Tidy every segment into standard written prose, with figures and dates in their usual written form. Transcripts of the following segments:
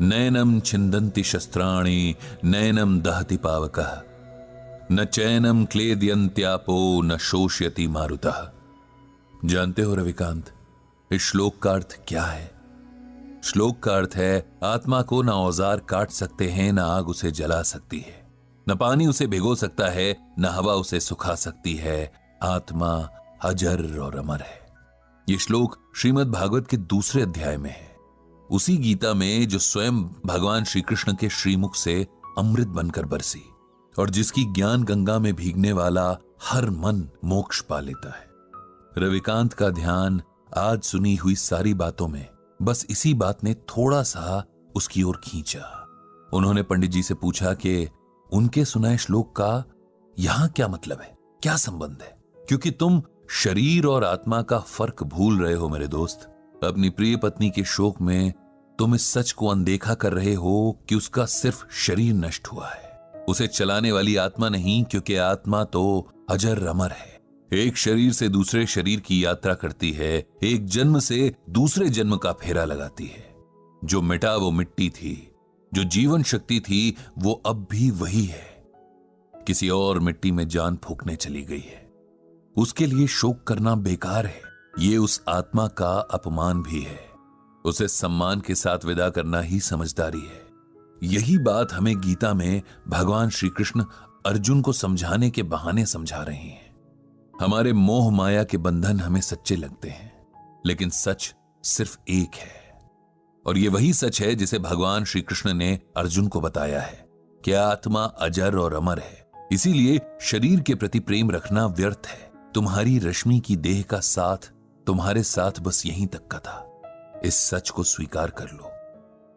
नैनम छिन्दन्ति शस्त्राणि नैनम दहति पावकः न चैनम क्लेदयन्त्यापो न शोष्यति मारुतः। जानते हो रविकांत, इस श्लोक का अर्थ क्या है? श्लोक का अर्थ है, आत्मा को न औजार काट सकते हैं, न आग उसे जला सकती है, न पानी उसे भिगो सकता है, न हवा उसे सुखा सकती है। आत्मा अजर और अमर है। यह श्लोक श्रीमद् भागवत के दूसरे अध्याय में है, उसी गीता में जो स्वयं भगवान श्री कृष्ण के श्रीमुख से अमृत बनकर बरसी और जिसकी ज्ञान गंगा में भीगने वाला हर मन मोक्ष पा लेता है। रविकांत का ध्यान आज सुनी हुई सारी बातों में बस इसी बात ने थोड़ा सा उसकी ओर खींचा। उन्होंने पंडित जी से पूछा कि उनके सुनाए श्लोक का यहां क्या मतलब है, क्या संबंध है? क्योंकि तुम शरीर और आत्मा का फर्क भूल रहे हो मेरे दोस्त। अपनी प्रिय पत्नी के शोक में तुम इस सच को अनदेखा कर रहे हो कि उसका सिर्फ शरीर नष्ट हुआ है, उसे चलाने वाली आत्मा नहीं, क्योंकि आत्मा तो अजर अमर है। एक शरीर से दूसरे शरीर की यात्रा करती है, एक जन्म से दूसरे जन्म का फेरा लगाती है। जो मिटा वो मिट्टी थी, जो जीवन शक्ति थी वो अब भी वही है, किसी और मिट्टी में जान फूंकने चली गई है। उसके लिए शोक करना बेकार है। ये उस आत्मा का अपमान भी है। उसे सम्मान के साथ विदा करना ही समझदारी है। यही बात हमें गीता में भगवान श्री कृष्ण अर्जुन को समझाने के बहाने समझा रहे हैं। हमारे मोह माया के बंधन हमें सच्चे लगते हैं, लेकिन सच सिर्फ एक है, और ये वही सच है जिसे भगवान श्री कृष्ण ने अर्जुन को बताया है कि आत्मा अजर और अमर है। इसीलिए शरीर के प्रति प्रेम रखना व्यर्थ है। तुम्हारी रश्मि की देह का साथ तुम्हारे साथ बस यहीं तक का था। इस सच को स्वीकार कर लो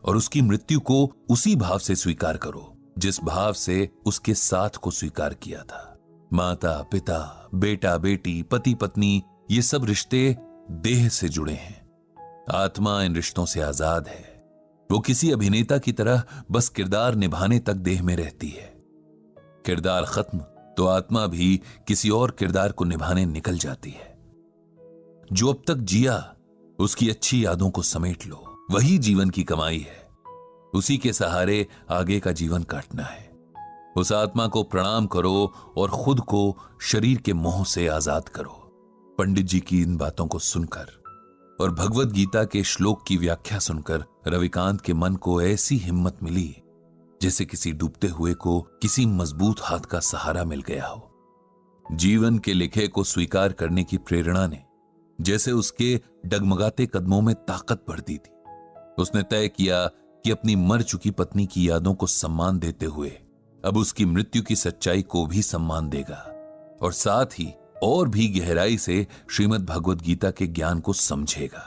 और उसकी मृत्यु को उसी भाव से स्वीकार करो जिस भाव से उसके साथ को स्वीकार किया था। माता पिता, बेटा बेटी, पति पत्नी, ये सब रिश्ते देह से जुड़े हैं। आत्मा इन रिश्तों से आजाद है। वो किसी अभिनेता की तरह बस किरदार निभाने तक देह में रहती है। किरदार खत्म तो आत्मा भी किसी और किरदार को निभाने निकल जाती है। जो अब तक जिया उसकी अच्छी यादों को समेट लो, वही जीवन की कमाई है। उसी के सहारे आगे का जीवन काटना है। उस आत्मा को प्रणाम करो और खुद को शरीर के मोह से आजाद करो। पंडित जी की इन बातों को सुनकर और भगवत गीता के श्लोक की व्याख्या सुनकर रविकांत के मन को ऐसी हिम्मत मिली जैसे किसी डूबते हुए को किसी मजबूत हाथ का सहारा मिल गया हो। जीवन के लिखे को स्वीकार करने की प्रेरणा ने जैसे उसके डगमगाते कदमों में ताकत भर दी थी। उसने तय किया कि अपनी मर चुकी पत्नी की यादों को सम्मान देते हुए अब उसकी मृत्यु की सच्चाई को भी सम्मान देगा और साथ ही और भी गहराई से श्रीमद् भगवत गीता के ज्ञान को समझेगा।